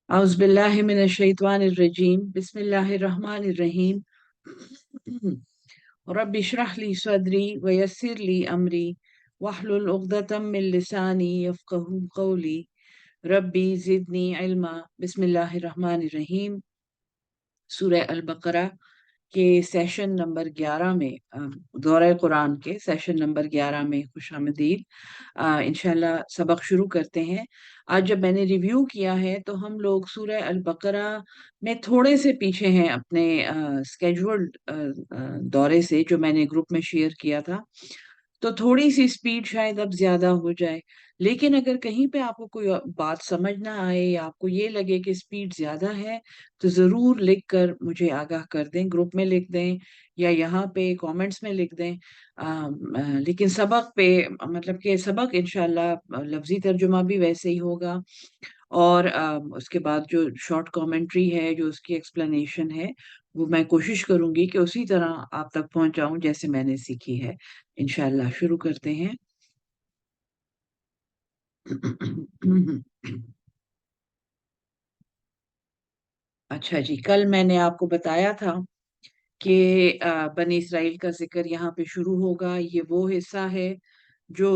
أعوذ بالله من الشيطان الرجيم بسم الله الرحمن الرحيم رب اشرح لي صدري ويسر لي أمري واحلل عقدة من لساني يفقه قولي ربي زدني علما بسم الله الرحمن الرحيم سورہ البقرہ کے سیشن نمبر 11 میں دورہ قرآن کے سیشن نمبر 11 میں خوش آمدید۔ انشاءاللہ سبق شروع کرتے ہیں۔ آج جب میں نے ریویو کیا ہے تو ہم لوگ سورہ البقرہ میں تھوڑے سے پیچھے ہیں اپنے سکیجولڈ دورے سے، جو میں نے گروپ میں شیئر کیا تھا، تو تھوڑی سی سپیڈ شاید اب زیادہ ہو جائے، لیکن اگر کہیں پہ آپ کو کوئی بات سمجھ نہ آئے یا آپ کو یہ لگے کہ سپیڈ زیادہ ہے تو ضرور لکھ کر مجھے آگاہ کر دیں، گروپ میں لکھ دیں یا یہاں پہ کامنٹس میں لکھ دیں۔ لیکن سبق پہ مطلب کہ سبق انشاءاللہ لفظی ترجمہ بھی ویسے ہی ہوگا، اور اس کے بعد جو شارٹ کامنٹری ہے، جو اس کی ایکسپلینیشن ہے، وہ میں کوشش کروں گی کہ اسی طرح آپ تک پہنچاؤں جیسے میں نے سیکھی ہے۔ انشاءاللہ شروع کرتے ہیں۔ اچھا جی، کل میں نے آپ کو بتایا تھا کہ بنی اسرائیل کا ذکر یہاں پہ شروع ہوگا۔ یہ وہ حصہ ہے جو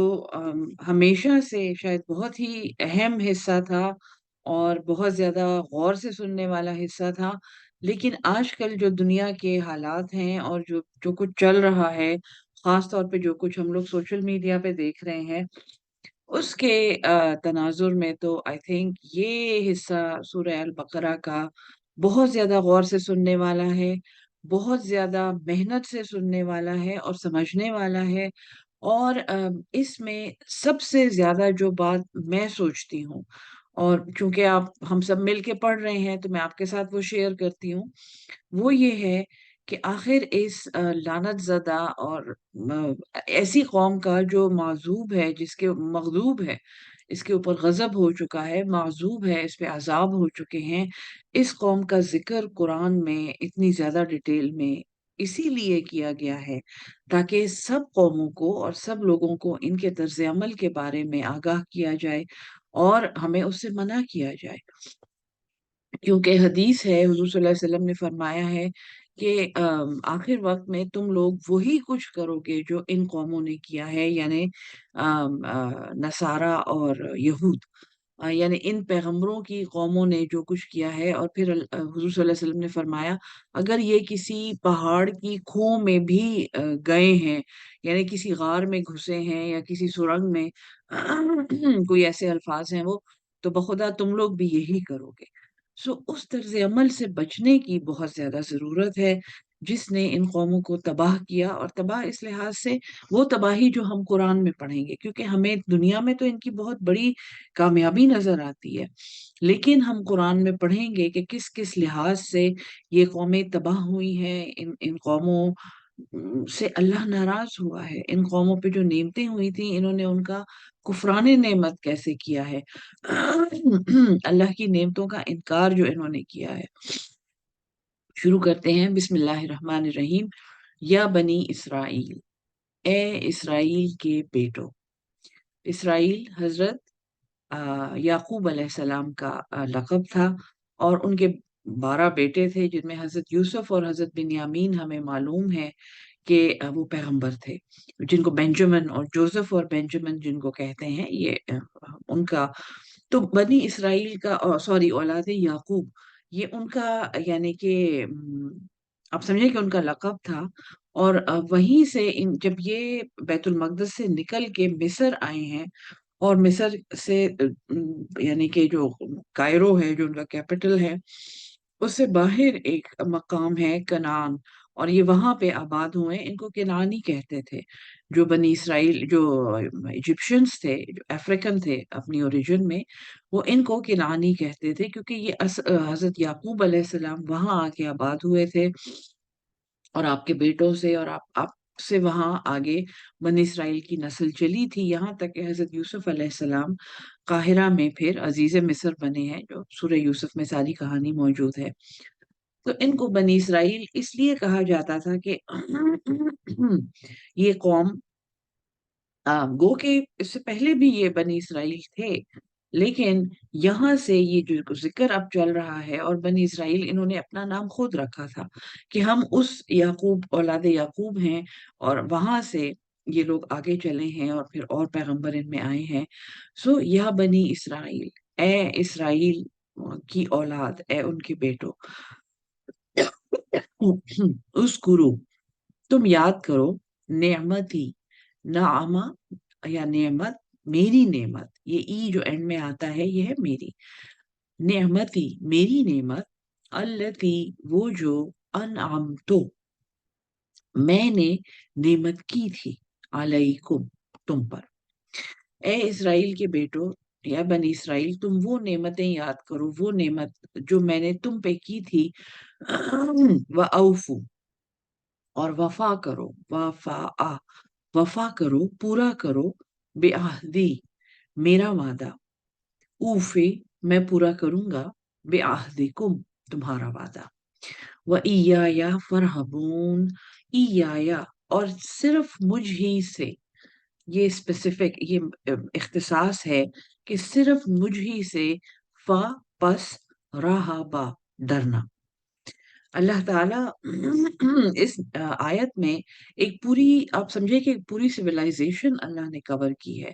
ہمیشہ سے شاید بہت ہی اہم حصہ تھا اور بہت زیادہ غور سے سننے والا حصہ تھا، لیکن آج کل جو دنیا کے حالات ہیں اور جو جو کچھ چل رہا ہے، خاص طور پہ جو کچھ ہم لوگ سوشل میڈیا پہ دیکھ رہے ہیں، اس کے تناظر میں تو آئی تھنک یہ حصہ سورہ البقرہ کا بہت زیادہ غور سے سننے والا ہے، بہت زیادہ محنت سے سننے والا ہے اور سمجھنے والا ہے۔ اور اس میں سب سے زیادہ جو بات میں سوچتی ہوں، اور چونکہ آپ ہم سب مل کے پڑھ رہے ہیں تو میں آپ کے ساتھ وہ شیئر کرتی ہوں، وہ یہ ہے کہ آخر اس لعنت زدہ اور ایسی قوم کا جو معذوب ہے، جس کے مغضوب ہے، اس کے اوپر غضب ہو چکا ہے، معذوب ہے، اس پہ عذاب ہو چکے ہیں، اس قوم کا ذکر قرآن میں اتنی زیادہ ڈیٹیل میں اسی لیے کیا گیا ہے تاکہ سب قوموں کو اور سب لوگوں کو ان کے طرز عمل کے بارے میں آگاہ کیا جائے اور ہمیں اس سے منع کیا جائے۔ کیونکہ حدیث ہے، حضور صلی اللہ علیہ وسلم نے فرمایا ہے کہ آخر وقت میں تم لوگ وہی کچھ کرو گے جو ان قوموں نے کیا ہے، یعنی نصارہ اور یہود، یعنی ان پیغمبروں کی قوموں نے جو کچھ کیا ہے۔ اور پھر حضور صلی اللہ علیہ وسلم نے فرمایا اگر یہ کسی پہاڑ کی کھو میں بھی گئے ہیں، یعنی کسی غار میں گھسے ہیں یا کسی سرنگ میں کوئی ایسے الفاظ ہیں وہ، تو بخدا تم لوگ بھی یہی کرو گے۔ اس طرز عمل سے بچنے کی بہت زیادہ ضرورت ہے جس نے ان قوموں کو تباہ کیا، اور تباہ اس لحاظ سے وہ تباہی جو ہم قرآن میں پڑھیں گے، کیونکہ ہمیں دنیا میں تو ان کی بہت بڑی کامیابی نظر آتی ہے، لیکن ہم قرآن میں پڑھیں گے کہ کس کس لحاظ سے یہ قومیں تباہ ہوئی ہیں، ان قوموں سے اللہ ناراض ہوا ہے، ان قوموں پہ جو نعمتیں ہوئی تھیں انہوں نے ان کا کفران نعمت کیسے کیا ہے، اللہ کی نعمتوں کا انکار جو انہوں نے کیا ہے۔ شروع کرتے ہیں، بسم اللہ الرحمن الرحیم۔ یا بنی اسرائیل، اے اسرائیل کے بیٹو۔ اسرائیل حضرت یعقوب علیہ السلام کا لقب تھا، اور ان کے 12 بیٹے تھے جن میں حضرت یوسف اور حضرت بنیامین ہمیں معلوم ہے کہ وہ پیغمبر تھے، جن کو بینجامن اور جوزف اور بینجامن جن کو کہتے ہیں، یہ ان کا تو بنی اسرائیل کا سوری اولاد یعقوب، یہ ان کا یعنی کہ آپ سمجھیں کہ ان کا لقب تھا۔ اور وہیں سے جب یہ بیت المقدس سے نکل کے مصر آئے ہیں، اور مصر سے یعنی کہ جو کائرو ہے جو ان کا کیپٹل ہے، اس سے باہر ایک مقام ہے کنعان، اور یہ وہاں پہ آباد ہوئے، ان کو کنعانی کہتے تھے۔ جو بنی اسرائیل جو ایجپشنز تھے، جو افریقن تھے اپنی اوریجن میں، وہ ان کو کنعانی کہتے تھے کیونکہ یہ حضرت یعقوب علیہ السلام وہاں آ کے آباد ہوئے تھے، اور آپ کے بیٹوں سے اور آپ سے وہاں آگے بنی اسرائیل کی نسل چلی تھی، یہاں تک کہ حضرت یوسف علیہ السلام قاہرہ میں پھر عزیز مصر بنے ہیں، جو سورہ یوسف میں ساری کہانی موجود ہے۔ تو ان کو بنی اسرائیل اس لیے کہا جاتا تھا کہ یہ قوم گو کہ اس سے پہلے بھی یہ بنی اسرائیل تھے، لیکن یہاں سے یہ جو ذکر اب چل رہا ہے، اور بنی اسرائیل انہوں نے اپنا نام خود رکھا تھا کہ ہم اس یعقوب، اولاد یعقوب ہیں، اور وہاں سے یہ لوگ آگے چلے ہیں اور پھر اور پیغمبر ان میں آئے ہیں۔ سو یا بنی اسرائیل، اے اسرائیل کی اولاد، اے ان کے بیٹوں، اس گرو، تم یاد کرو، نعمتی، نعمہ یا نعمت، میری نعمت، یہ ای جو اینڈ میں آتا ہے یہ ہے میری نعمتی، میری نعمت، التی، وہ جو، انعمتو، میں نے نعمت کی تھی، علیکم، تم پر، اے اسرائیل کے بیٹو، یا بنی اسرائیل، تم وہ نعمتیں یاد کرو، وہ نعمت جو میں نے تم پہ کی تھی، وَأَوْفُوا، اور وفا کرو، وفا کرو، پورا کرو، بعہدی، میرا وعدہ، اوفے، میں پورا کروں گا، بعہدکم، تمہارا وعدہ، وَإِيَّايَ فَارْهَبُونِ، ایایا، اور صرف مجھ ہی سے، یہ اسپیسیفک، یہ اختصاص ہے کہ صرف مجھ ہی سے، فا، پس، رہبا، ڈرنا۔ اللہ تعالیٰ اس آیت میں ایک پوری، آپ سمجھے کہ ایک پوری سویلائزیشن اللہ نے کور کی ہے۔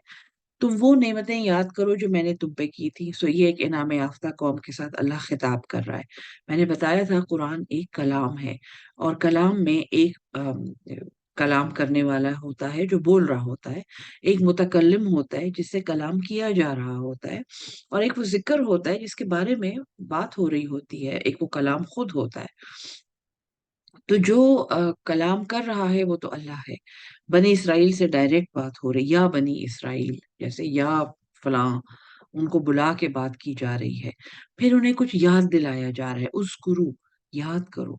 تم وہ نعمتیں یاد کرو جو میں نے تم پہ کی تھی۔ سو یہ ایک انعام یافتہ قوم کے ساتھ اللہ خطاب کر رہا ہے۔ میں نے بتایا تھا قرآن ایک کلام ہے، اور کلام میں ایک کلام کرنے والا ہوتا ہے جو بول رہا ہوتا ہے، ایک متکلم ہوتا ہے جس سے کلام کیا جا رہا ہوتا ہے، اور ایک وہ ذکر ہوتا ہے جس کے بارے میں بات ہو رہی ہوتی ہے، ایک وہ کلام خود ہوتا ہے۔ تو جو کلام کر رہا ہے وہ تو اللہ ہے۔ بنی اسرائیل سے ڈائریکٹ بات ہو رہی، یا بنی اسرائیل، جیسے یا فلاں، ان کو بلا کے بات کی جا رہی ہے، پھر انہیں کچھ یاد دلایا جا رہا ہے، اس گرو، یاد کرو،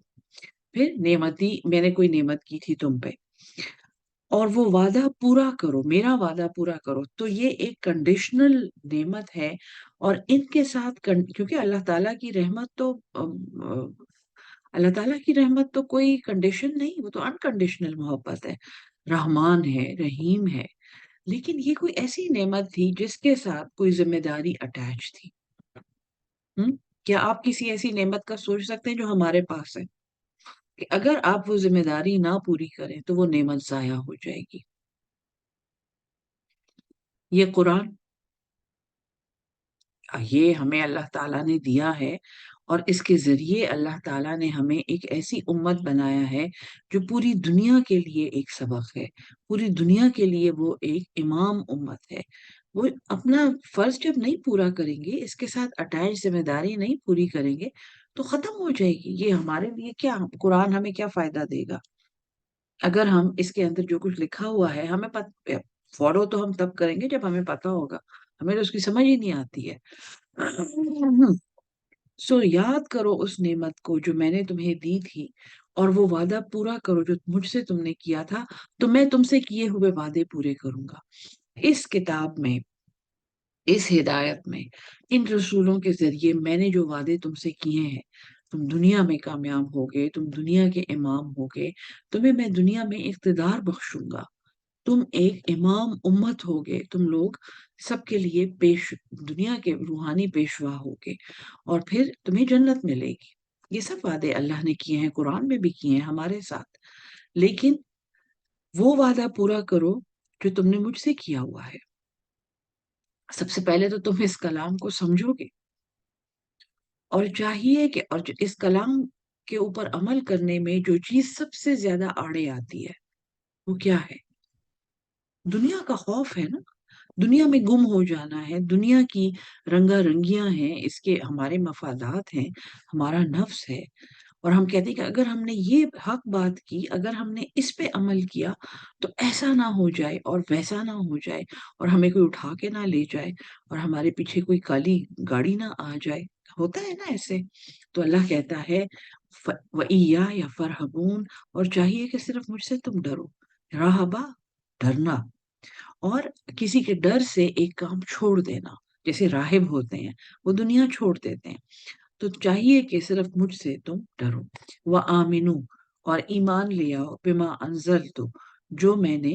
پھر نعمتی، میں نے کوئی نعمت کی تھی تم پہ، اور وہ وعدہ پورا کرو، میرا وعدہ پورا کرو۔ تو یہ ایک کنڈیشنل نعمت ہے، اور ان کے ساتھ کیونکہ اللہ تعالیٰ کی رحمت تو اللہ تعالیٰ کی رحمت تو کوئی کنڈیشن نہیں، وہ تو انکنڈیشنل محبت ہے، رحمان ہے، رحیم ہے، لیکن یہ کوئی ایسی نعمت تھی جس کے ساتھ کوئی ذمہ داری اٹیچ تھی۔ کیا آپ کسی ایسی نعمت کا سوچ سکتے ہیں جو ہمارے پاس ہے، کہ اگر آپ وہ ذمہ داری نہ پوری کریں تو وہ نعمت ضائع ہو جائے گی؟ یہ قرآن، یہ ہمیں اللہ تعالیٰ نے دیا ہے، اور اس کے ذریعے اللہ تعالیٰ نے ہمیں ایک ایسی امت بنایا ہے جو پوری دنیا کے لیے ایک سبق ہے، پوری دنیا کے لیے وہ ایک امام امت ہے۔ وہ اپنا فرض جب نہیں پورا کریں گے، اس کے ساتھ اٹیچ ذمہ داری نہیں پوری کریں گے، تو ختم ہو جائے گی۔ یہ ہمارے لیے کیا، قرآن ہمیں کیا فائدہ دے گا اگر ہم اس کے اندر جو کچھ لکھا ہوا ہے ہمیں فالو تو ہم تب کریں گے جب ہمیں پتا ہوگا، ہمیں تو اس کی سمجھ ہی نہیں آتی ہے۔ سو یاد کرو اس نعمت کو جو میں نے تمہیں دی تھی، اور وہ وعدہ پورا کرو جو مجھ سے تم نے کیا تھا، تو میں تم سے کیے ہوئے وعدے پورے کروں گا۔ اس کتاب میں، اس ہدایت میں، ان رسولوں کے ذریعے میں نے جو وعدے تم سے کیے ہیں، تم دنیا میں کامیاب ہوگے، تم دنیا کے امام ہوگے، تمہیں میں دنیا میں اقتدار بخشوں گا، تم ایک امام امت ہوگے، تم لوگ سب کے لیے دنیا کے روحانی پیشوا ہوگے، اور پھر تمہیں جنت ملے گی۔ یہ سب وعدے اللہ نے کیے ہیں، قرآن میں بھی کیے ہیں ہمارے ساتھ، لیکن وہ وعدہ پورا کرو جو تم نے مجھ سے کیا ہوا ہے۔ سب سے پہلے تو تم اس کلام کو سمجھو گے، اور چاہیے کہ، اور اس کلام کے اوپر عمل کرنے میں جو چیز سب سے زیادہ آڑے آتی ہے وہ کیا ہے؟ دنیا کا خوف ہے نا، دنیا میں گم ہو جانا ہے، دنیا کی رنگا رنگیاں ہیں، اس کے ہمارے مفادات ہیں، ہمارا نفس ہے، اور ہم کہتے ہیں کہ اگر ہم نے یہ حق بات کی، اگر ہم نے اس پہ عمل کیا تو ایسا نہ ہو جائے اور ویسا نہ ہو جائے، اور ہمیں کوئی اٹھا کے نہ لے جائے، اور ہمارے پیچھے کوئی کالی گاڑی نہ آ جائے، ہوتا ہے نا ایسے۔ تو اللہ کہتا ہے وَإِيَّايَ فَارْهَبُونِ، اور چاہیے کہ صرف مجھ سے تم ڈرو، راہبہ، ڈرنا، اور کسی کے ڈر سے ایک کام چھوڑ دینا، جیسے راہب ہوتے ہیں وہ دنیا چھوڑ دیتے ہیں، تو چاہیے کہ صرف مجھ سے تم ڈرو، وَآمِنُوا، اور ایمان لے آؤ، بِمَا أَنزَلْتُ، جو میں نے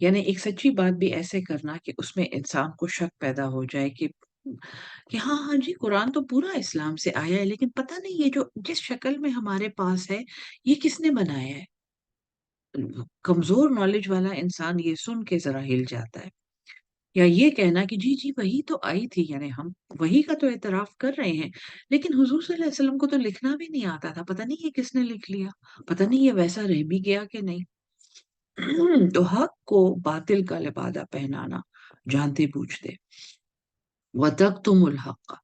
یعنی ایک سچی بات بھی ایسے کرنا کہ اس میں انسان کو شک پیدا ہو جائے کہ ہاں ہاں جی قرآن تو پورا اسلام سے آیا ہے، لیکن پتہ نہیں یہ جو جس شکل میں ہمارے پاس ہے یہ کس نے بنایا ہے۔ کمزور نالج والا انسان یہ سن کے ذرا ہل جاتا ہے، یا یہ کہنا کہ جی جی وہی تو آئی تھی، یعنی ہم وہی کا تو اعتراف کر رہے ہیں، لیکن حضور صلی اللہ علیہ وسلم کو تو لکھنا بھی نہیں آتا تھا، پتہ نہیں یہ کس نے لکھ لیا، پتہ نہیں یہ ویسا رہ بھی گیا کہ نہیں۔ تو حق کو باطل کا لبادہ پہنانا جانتے بوجھتے، وَتَكْتُمُ الْحَقَّ،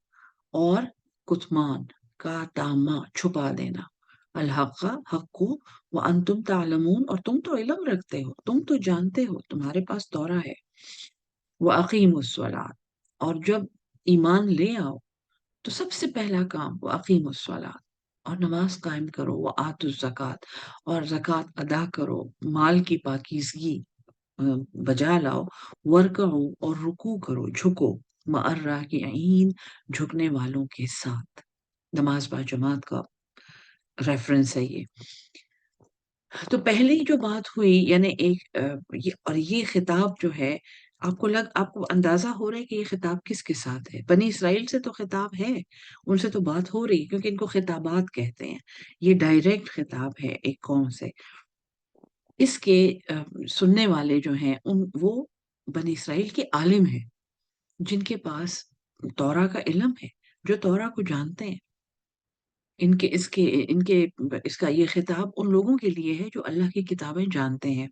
اور کتمان کا تامہ چھپا دینا، الحق حق کو، وَأَنْتُمْ تَعْلَمُونَ، اور تم تو علم رکھتے ہو، تم تو جانتے ہو، تمہارے پاس دورہ ہے۔ وَأَقِيمُوا الصَّلَاةَ، اور جب ایمان لے آؤ تو سب سے پہلا کام وَأَقِيمُوا الصَّلَاةَ، اور نماز قائم کرو، وَآتُوا الزَّكَاةَ، اور زکوٰۃ ادا کرو، مال کی پاکیزگی بجا لاؤ، وَارْكَعُوا، اور رکوع کرو، جھکو، مَعَ الرَّاكِعِينَ، جھکنے والوں کے ساتھ۔ نماز با جماعت کا ریفرنس ہے یہ۔ تو پہلی جو بات ہوئی یعنی یہ خطاب جو ہے، آپ کو اندازہ ہو رہا ہے کہ یہ خطاب کس کے ساتھ ہے؟ بنی اسرائیل سے تو خطاب ہے، ان سے تو بات ہو رہی ہے، کیونکہ ان کو خطابات کہتے ہیں، یہ ڈائریکٹ خطاب ہے ایک قوم سے۔ اس کے سننے والے جو ہیں وہ بنی اسرائیل کے عالم ہیں، جن کے پاس تورا کا علم ہے، جو تورا کو جانتے ہیں۔ اس کا یہ خطاب ان لوگوں کے لیے ہے جو اللہ کی کتابیں جانتے ہیں،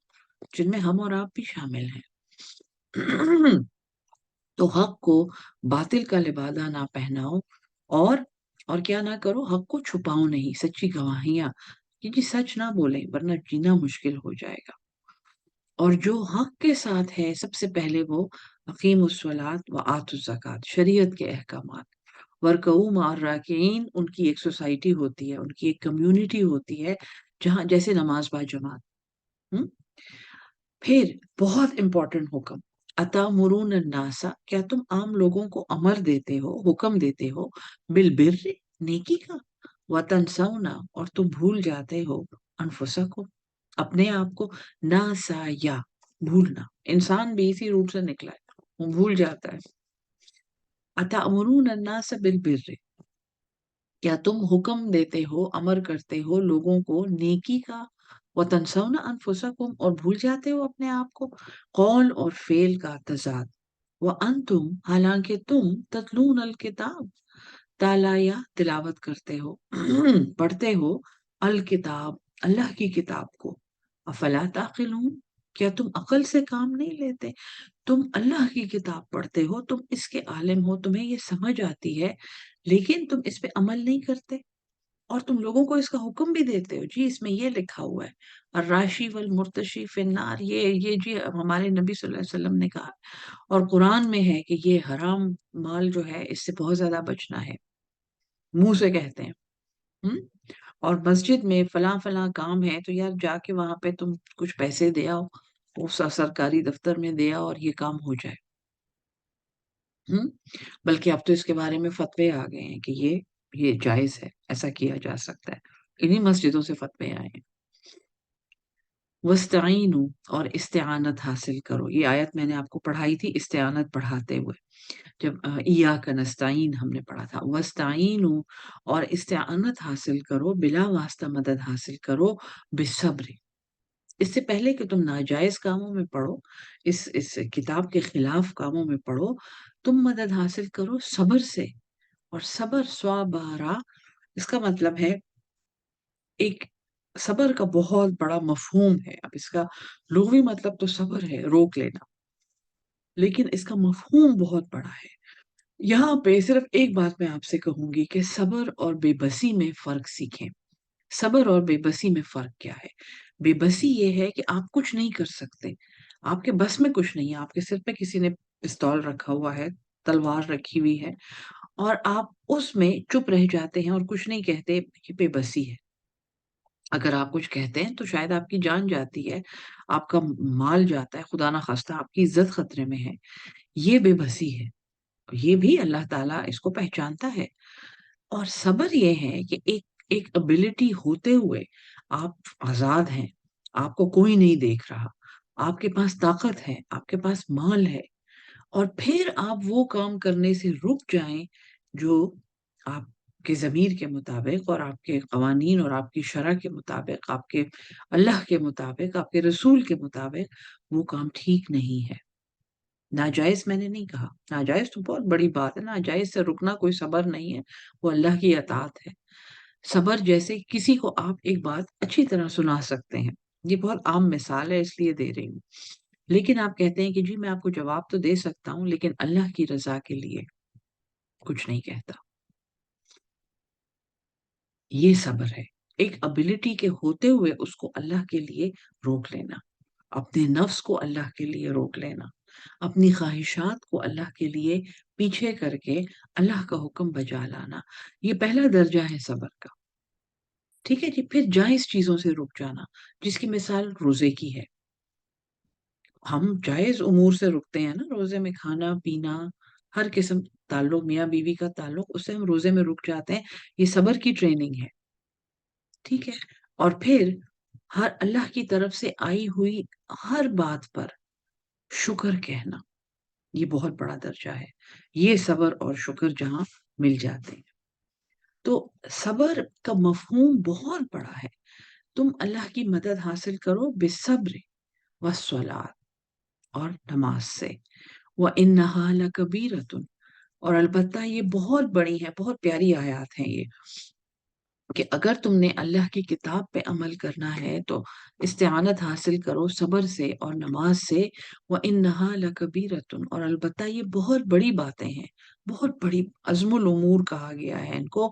جن میں ہم اور آپ بھی شامل ہیں۔ تو حق کو باطل کا لبادہ نہ پہناؤ، اور کیا نہ کرو، حق کو چھپاؤ نہیں، سچی گواہیاں کہ جی سچ نہ بولیں ورنہ جینا مشکل ہو جائے گا۔ اور جو حق کے ساتھ ہے سب سے پہلے وہ اقیم الصلاۃ و آت الزکات، شریعت کے احکامات، ورکعوا مع الراکعین، ان کی ایک سوسائٹی ہوتی ہے، ان کی ایک کمیونٹی ہوتی ہے جہاں جیسے نماز با جماعت۔ ہم؟ پھر بہت امپورٹنٹ حکم، اتامرون الناس، کیا تم عام لوگوں کو امر دیتے ہو، حکم دیتے ہو، بالبر، نیکی کا، وتنسون، اور تم بھول جاتے ہو، انفسکم، اپنے آپ کو، ناسیا، بھولنا، انسان بھی اسی روٹ سے نکلا ہے، وہ بھول جاتا ہے۔ اتامرون الناس بالبر، کیا تم حکم دیتے ہو، امر کرتے ہو لوگوں کو نیکی کا، وتنسون انفسکم، اور بھول جاتے ہو اپنے آپ کو، قول اور فعل کا تضاد، وانتم، حالانکہ تم، تتلون الکتاب، تالا یا تلاوت کرتے ہو، پڑھتے ہو، الکتاب، اللہ کی کتاب کو، افلا تعقلون، کیا تم عقل سے کام نہیں لیتے؟ تم اللہ کی کتاب پڑھتے ہو، تم اس کے عالم ہو، تمہیں یہ سمجھ آتی ہے، لیکن تم اس پہ عمل نہیں کرتے، اور تم لوگوں کو اس کا حکم بھی دیتے ہو، جی اس میں یہ لکھا ہوا ہے، الراشی والمرتشی فی النار، یہ جی ہمارے نبی صلی اللہ علیہ وسلم نے کہا، اور قرآن میں ہے کہ یہ حرام مال جو ہے اس سے بہت زیادہ بچنا ہے، منہ سے کہتے ہیں۔ ہم؟ اور مسجد میں فلاں فلاں کام ہے تو یار جا کے وہاں پہ تم کچھ پیسے دے آؤ، اس سرکاری دفتر میں دے آؤ اور یہ کام ہو جائے۔ ہم؟ بلکہ اب تو اس کے بارے میں فتوے آ گئے ہیں کہ یہ جائز ہے، ایسا کیا جا سکتا ہے، انہی مسجدوں سے فتوے آئے ہیں۔ وَاسْتَعِینُوا، اور استعانت حاصل کرو، یہ آیت میں نے آپ کو پڑھائی تھی استعانت پڑھاتے ہوئے، جب ایاک نستعین ہم نے پڑھا تھا، وَاسْتَعِینُوا، اور استعانت حاصل کرو، بلا واسطہ مدد حاصل کرو، بالصبر، اس سے پہلے کہ تم ناجائز کاموں میں پڑو، اس کتاب کے خلاف کاموں میں پڑو، تم مدد حاصل کرو صبر سے، اور صبر سوابارا، اس کا مطلب ہے ایک صبر کا بہت بڑا مفہوم ہے، اب اس کا لغوی مطلب تو صبر ہے، روک لینا، لیکن اس کا مفہوم بہت بڑا ہے۔ یہاں پہ صرف ایک بات میں آپ سے کہوں گی کہ صبر اور بے بسی میں فرق سیکھیں۔ صبر اور بے بسی میں فرق کیا ہے؟ بے بسی یہ ہے کہ آپ کچھ نہیں کر سکتے، آپ کے بس میں کچھ نہیں ہے، آپ کے سر پہ کسی نے پستول رکھا ہوا ہے، تلوار رکھی ہوئی ہے، اور آپ اس میں چپ رہ جاتے ہیں اور کچھ نہیں کہتے، یہ بے بسی ہے۔ اگر آپ کچھ کہتے ہیں تو شاید آپ کی جان جاتی ہے، آپ کا مال جاتا ہے، خدا نہ خواستہ آپ کی عزت خطرے میں ہے، یہ بے بسی ہے، یہ بھی اللہ تعالیٰ اس کو پہچانتا ہے۔ اور صبر یہ ہے کہ ایک ابیلٹی ہوتے ہوئے آپ آزاد ہیں، آپ کو کوئی نہیں دیکھ رہا، آپ کے پاس طاقت ہے، آپ کے پاس مال ہے، اور پھر آپ وہ کام کرنے سے رک جائیں جو آپ کے ضمیر کے مطابق اور آپ کے قوانین اور آپ کی شرع کے مطابق، آپ کے اللہ کے مطابق، آپ کے رسول کے مطابق وہ کام ٹھیک نہیں ہے۔ ناجائز میں نے نہیں کہا، ناجائز تو بہت بڑی بات ہے، ناجائز سے رکنا کوئی صبر نہیں ہے، وہ اللہ کی اطاعت ہے۔ صبر جیسے کسی کو آپ ایک بات اچھی طرح سنا سکتے ہیں، یہ بہت عام مثال ہے اس لیے دے رہی ہوں، لیکن آپ کہتے ہیں کہ جی میں آپ کو جواب تو دے سکتا ہوں لیکن اللہ کی رضا کے لیے کچھ نہیں کہتا۔ یہ صبر ہے، ایک ابیلٹی کے ہوتے ہوئے اس کو اللہ کے لیے روک لینا، اپنے نفس کو اللہ کے لیے روک لینا، اپنی خواہشات کو اللہ کے لیے پیچھے کر کے اللہ کا حکم بجا لانا، یہ پہلا درجہ ہے صبر کا۔ ٹھیک ہے جی، پھر جائز چیزوں سے رک جانا، جس کی مثال روزے کی ہے۔ ہم جائز امور سے رکتے ہیں نا، روزے میں کھانا پینا، ہر قسم تعلق میاں بیوی کا تعلق، اس سے ہم روزے میں رک جاتے ہیں، یہ صبر کی ٹریننگ ہے۔ ٹھیک ہے، اور پھر ہر اللہ کی طرف سے آئی ہوئی ہر بات پر شکر کہنا، یہ بہت بڑا درجہ ہے، یہ صبر اور شکر جہاں مل جاتے ہیں تو صبر کا مفہوم بہت بڑا ہے۔ تم اللہ کی مدد حاصل کرو بالصبر والصلاۃ، اور نماز سے، وَإِنَّهَا لَكَبِيرَةٌ، اور البتہ یہ بہت بڑی ہے، بہت پیاری آیات ہیں یہ، کہ اگر تم نے اللہ کی کتاب پہ عمل کرنا ہے تو استعانت حاصل کرو صبر سے اور نماز سے، وَإِنَّهَا لَكَبِيرَةٌ، اور البتہ یہ بہت بڑی باتیں ہیں، بہت بڑی عزم الامور کہا گیا ہے ان کو،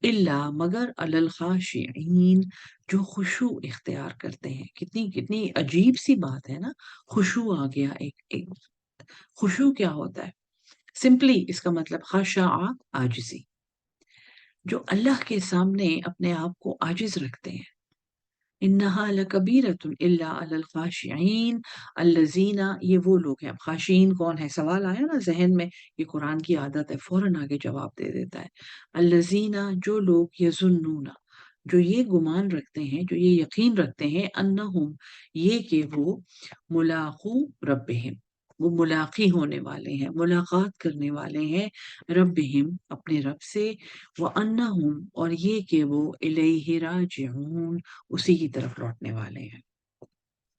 اللہ مگر علی الخاشعین، جو خشوع اختیار کرتے ہیں۔ کتنی کتنی عجیب سی بات ہے نا، خشوع آ گیا ایک خشوع کیا ہوتا ہے؟ سمپلی اس کا مطلب خشاع، عاجزی، جو اللہ کے سامنے اپنے آپ کو عاجز رکھتے ہیں۔ انہا لکبیرۃ الا علی الخاشعین الذین، یہ وہ لوگ ہیں۔ اب خاشعین کون ہے؟ سوال آیا نا ذہن میں، یہ قرآن کی عادت ہے، فوراً آگے جواب دے دیتا ہے۔ الذین، جو لوگ، یظنون، جو یہ گمان رکھتے ہیں، جو یہ یقین رکھتے ہیں، انہم، یہ کہ وہ ملاقو ربہم، وہ ملاقی ہونے والے ہیں، ملاقات کرنے والے ہیں، ربہم، اپنے رب سے، وَأَنَّهُمْ، اور یہ کہ وہ الیہ راجعون، اسی کی طرف لوٹنے والے ہیں۔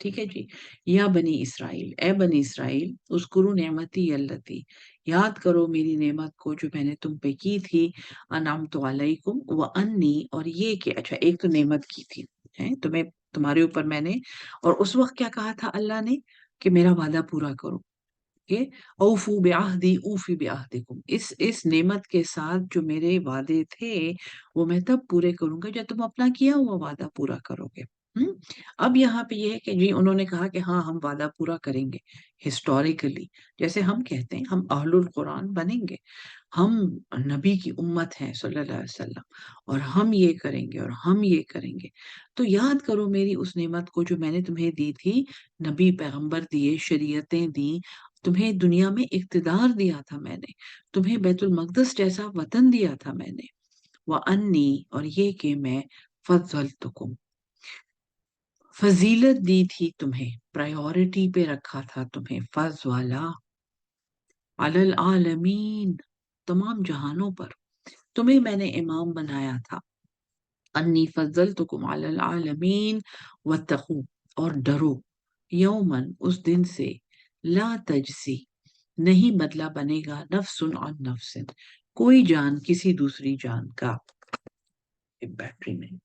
ٹھیک ہے جی، یا بنی اسرائیل، اے بنی اسرائیل، اذکروا نعمتی التی، یاد کرو میری نعمت کو جو میں نے تم پہ کی تھی، انعمت علیکم وانی، اور یہ کہ اچھا ایک تو نعمت کی تھی تمہیں، تمہارے اوپر میں نے، اور اس وقت کیا کہا تھا اللہ نے کہ میرا وعدہ پورا کرو، کہ اوفو بعہدی اوفی بعہدکم، اس نعمت کے ساتھ جو میرے وعدے تھے وہ میں تب پورے کروں گا جب تم اپنا کیا ہوا وعدہ پورا کرو گے۔ ہم؟ اب یہاں پہ یہ ہے کہ جی انہوں نے کہا کہ ہاں ہم وعدہ پورا کریں گے، ہسٹوریکلی جیسے ہم کہتے ہیں ہم اہل القرآن بنیں گے، ہم نبی کی امت ہیں صلی اللہ علیہ وسلم، اور ہم یہ کریں گے اور ہم یہ کریں گے، تو یاد کرو میری اس نعمت کو جو میں نے تمہیں دی تھی، نبی پیغمبر دیے، شریعتیں دی، تمہیں دنیا میں اقتدار دیا تھا میں نے، تمہیں بیت المقدس جیسا وطن دیا تھا میں نے، وَأَنِّي، اور یہ کہ میں فضلتکم، فضیلت دی تھی تمہیں، پرائیورٹی پہ رکھا تھا تمہیں، فضلا، علی العالمین، تمام جہانوں پر تمہیں میں نے امام بنایا تھا، انی فضلتکم علی العالمین، واتقوا، اور ڈرو، یومن، اس دن سے، لا تجزی، نہیں بدلہ بنے گا، نفس عن نفس، کوئی جان کسی دوسری جان کا، ایک بیٹری میں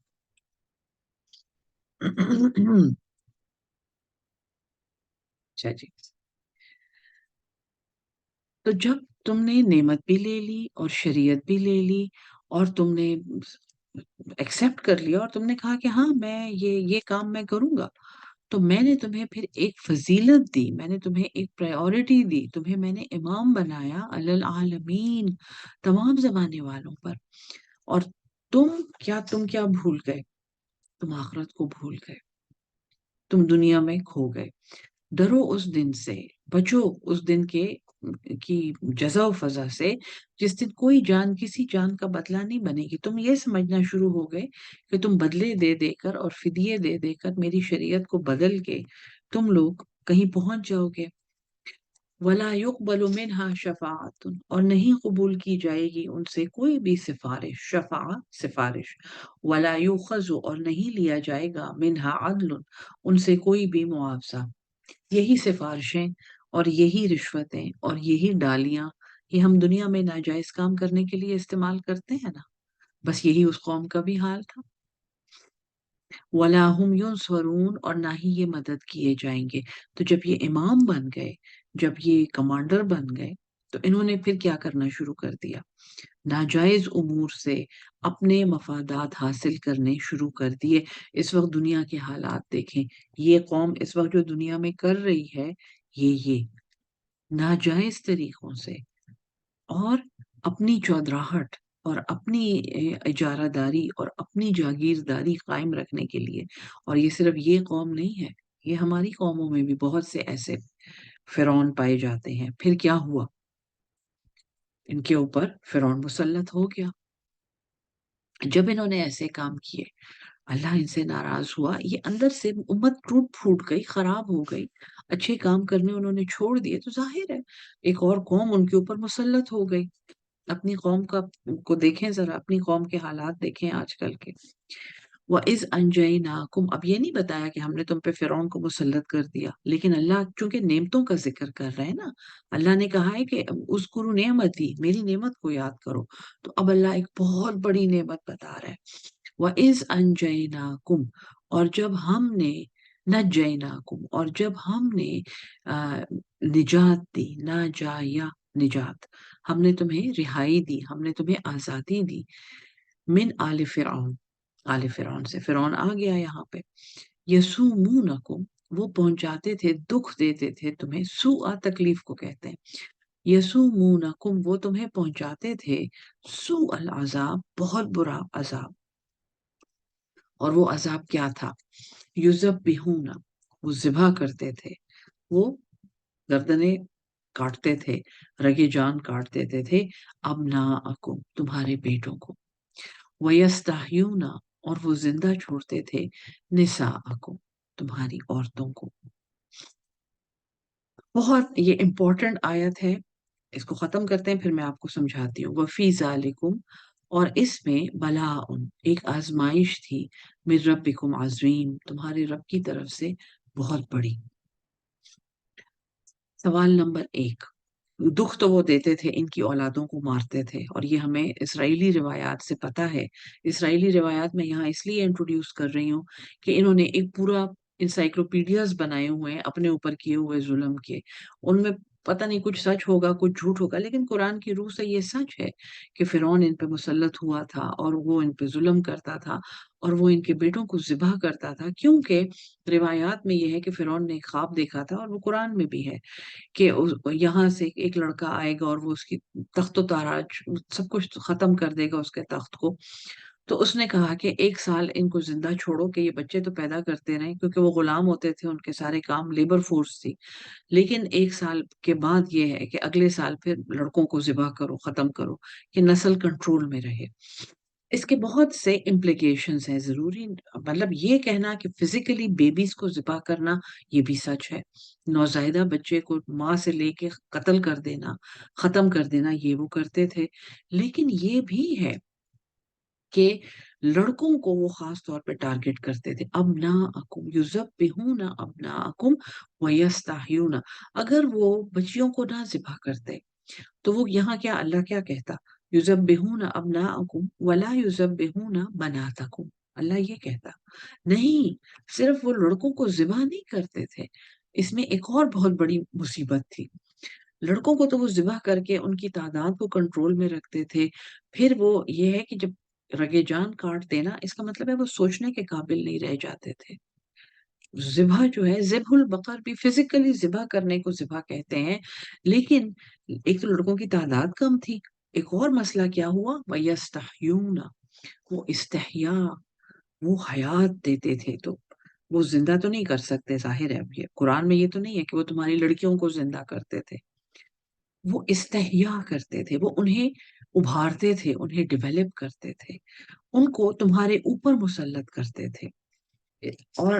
اچھا جی، تو جب تم نے نعمت بھی لے لی اور شریعت بھی لے لی اور تم نے ایکسپٹ کر لیا اور تم نے کہا کہ ہاں میں یہ کام میں کروں گا، تو میں نے تمہیں پھر ایک فضیلت دی، میں نے تمہیں ایک پرائیورٹی دی، تمہیں میں نے امام بنایا علی العالمین، تمام زمانے والوں پر، اور تم کیا بھول گئے؟ تم آخرت کو بھول گئے، تم دنیا میں کھو گئے۔ ڈرو اس دن سے، بچو اس دن کی جزا و فضا سے، جس دن کوئی جان کسی جان کا بدلہ نہیں بنے گی۔ تم یہ سمجھنا شروع ہو گئے کہ تم بدلے دے دے کر اور فدیے دے دے کر میری شریعت کو بدل کے تم لوگ کہیں پہنچ جاؤ گے. ولا يقبل منها شفاعت، اور نہیں قبول کی جائے گی ان سے کوئی بھی سفارش. شفاعت سفارش. ولا يؤخذ، اور نہیں لیا جائے گا منها عدل، ان سے کوئی بھی معاوضہ. یہی سفارشیں اور یہی رشوتیں اور یہی ڈالیاں یہ ہم دنیا میں ناجائز کام کرنے کے لیے استعمال کرتے ہیں نا. بس یہی اس قوم کا بھی حال تھا. وَلَا هُمْ يُنصَرُونَ، اور نہ ہی یہ مدد کیے جائیں گے. تو جب یہ امام بن گئے، جب یہ کمانڈر بن گئے، تو انہوں نے پھر کیا کرنا شروع کر دیا؟ ناجائز امور سے اپنے مفادات حاصل کرنے شروع کر دیے. اس وقت دنیا کے حالات دیکھیں. یہ قوم اس وقت جو دنیا میں کر رہی ہے، یہ ناجائز طریقوں سے اور اپنی چودراہٹ اور اپنی اجارہ داری اور اپنی جاگیرداری قائم رکھنے کے لیے. اور یہ صرف یہ قوم نہیں ہے، یہ ہماری قوموں میں بھی بہت سے ایسے فرعون پائے جاتے ہیں. پھر کیا ہوا؟ ان کے اوپر فرعون مسلط ہو گیا. جب انہوں نے ایسے کام کیے، اللہ ان سے ناراض ہوا. یہ اندر سے امت ٹوٹ پھوٹ گئی، خراب ہو گئی. اچھے کام کرنے انہوں نے چھوڑ دیے تو ظاہر ہے ایک اور قوم ان کے اوپر مسلط ہو گئی. اپنی قوم کو دیکھیں ذرا، اپنی قوم کے حالات دیکھیں آج کل کے. وَإِذْ أَنْجَيْنَاكُمْ، اب یہ نہیں بتایا کہ ہم نے تم پہ فرعون کو مسلط کر دیا، لیکن اللہ چونکہ نعمتوں کا ذکر کر رہے ہیں نا، اللہ نے کہا ہے کہ اذکروا نعمتی، میری نعمت کو یاد کرو. تو اب اللہ ایک بہت بڑی نعمت بتا رہا ہے. وَإِذْ أَنْجَيْنَاكُمْ، اور جب ہم نے نجیناکم، اور جب ہم نے نجات دی. ناجایا نجات، ہم نے تمہیں رہائی دی، ہم نے تمہیں آزادی دی. من آل فرعون، آل فرعون سے. فرعون آ گیا یہاں پہ. یسومونکم، وہ پہنچاتے تھے، دکھ دیتے تھے تمہیں. سوء تکلیف کو کہتے ہیں. یسومونکم، وہ تمہیں پہنچاتے تھے. سوء العذاب، بہت برا عذاب. اور وہ عذاب کیا تھا؟ یذبحون، وہ ذبح کرتے تھے، وہ گردنیں کاٹتے تھے، رگے جان کاٹ دیتے تھے. ابناءکم، تمہارے بیٹوں کو. وَيَسْتَحْيُونَ، اور وہ زندہ چھوڑتے تھے. نساءکم، تمہاری عورتوں کو. بہت یہ امپورٹنٹ آیت ہے. اس کو ختم کرتے ہیں، پھر میں آپ کو سمجھاتی ہوں. وَفِي ذَلِكُمْ، اور اس میں بلاء، ایک آزمائش تھی. من ربکم عظیم، تمہارے رب کی طرف سے بہت بڑی. سوال نمبر 1، دکھ تو وہ دیتے تھے، ان کی اولادوں کو مارتے تھے، اور یہ ہمیں اسرائیلی روایات سے پتہ ہے. اسرائیلی روایات میں یہاں اس لیے انٹروڈیوس کر رہی ہوں کہ انہوں نے ایک پورا انسائکلوپیڈیاز بنائے ہوئے ہیں اپنے اوپر کیے ہوئے ظلم کے. ان میں پتہ نہیں کچھ سچ ہوگا کچھ جھوٹ ہوگا، لیکن قرآن کی روح سے یہ سچ ہے کہ فرعون ان پہ مسلط ہوا تھا اور وہ ان پہ ظلم کرتا تھا اور وہ ان کے بیٹوں کو ذبح کرتا تھا. کیونکہ روایات میں یہ ہے کہ فرعون نے ایک خواب دیکھا تھا، اور وہ قرآن میں بھی ہے کہ یہاں سے ایک لڑکا آئے گا اور وہ اس کی تخت و تاراج سب کچھ ختم کر دے گا، اس کے تخت کو. تو اس نے کہا کہ 1 سال ان کو زندہ چھوڑو کہ یہ بچے تو پیدا کرتے رہیں، کیونکہ وہ غلام ہوتے تھے، ان کے سارے کام لیبر فورس تھی. لیکن 1 سال کے بعد یہ ہے کہ اگلے سال پھر لڑکوں کو ذبح کرو، ختم کرو، کہ نسل کنٹرول میں رہے. اس کے بہت سے امپلیکیشنز ہیں. ضروری مطلب یہ کہنا کہ فزیکلی بیبیز کو ذبح کرنا یہ بھی سچ ہے. نوزائیدہ بچے کو ماں سے لے کے قتل کر دینا، ختم کر دینا، یہ وہ کرتے تھے. لیکن یہ بھی ہے کہ لڑکوں کو وہ خاص طور پہ ٹارگٹ کرتے تھے. ابناءکم یذبحون ابناءکم ویستحیون، اگر وہ بچیوں کو نہ ذبح کرتے تو وہ یہاں کیا اللہ کیا کہتا؟ یذبحون ابناءکم ولا یذبحون بناتکم. اللہ یہ کہتا نہیں، صرف وہ لڑکوں کو ذبح نہیں کرتے تھے، اس میں ایک اور بہت بڑی مصیبت تھی. لڑکوں کو تو وہ ذبح کر کے ان کی تعداد کو کنٹرول میں رکھتے تھے. پھر وہ یہ ہے کہ جب رگے جان کاٹ دینا، اس کا مطلب ہے وہ سوچنے کے قابل نہیں رہ جاتے تھے. ذبح جو ہے، ذبح البقر بھی فزیکلی ذبح کرنے کو ذبح کہتے ہیں. لیکن ایک تو لڑکوں کی تعداد کم تھی، ایک اور مسئلہ کیا ہوا؟ وَيَسْتَحْيُونَ، وہ استحیا، وہ حیات دیتے تھے. تو وہ زندہ تو نہیں کر سکتے، ظاہر ہے. اب یہ قرآن میں یہ تو نہیں ہے کہ وہ تمہاری لڑکیوں کو زندہ کرتے تھے. وہ استحیا کرتے تھے، وہ انہیں ابھارتے تھے، انہیں ڈیولپ کرتے تھے، ان کو تمہارے اوپر مسلط کرتے تھے. اور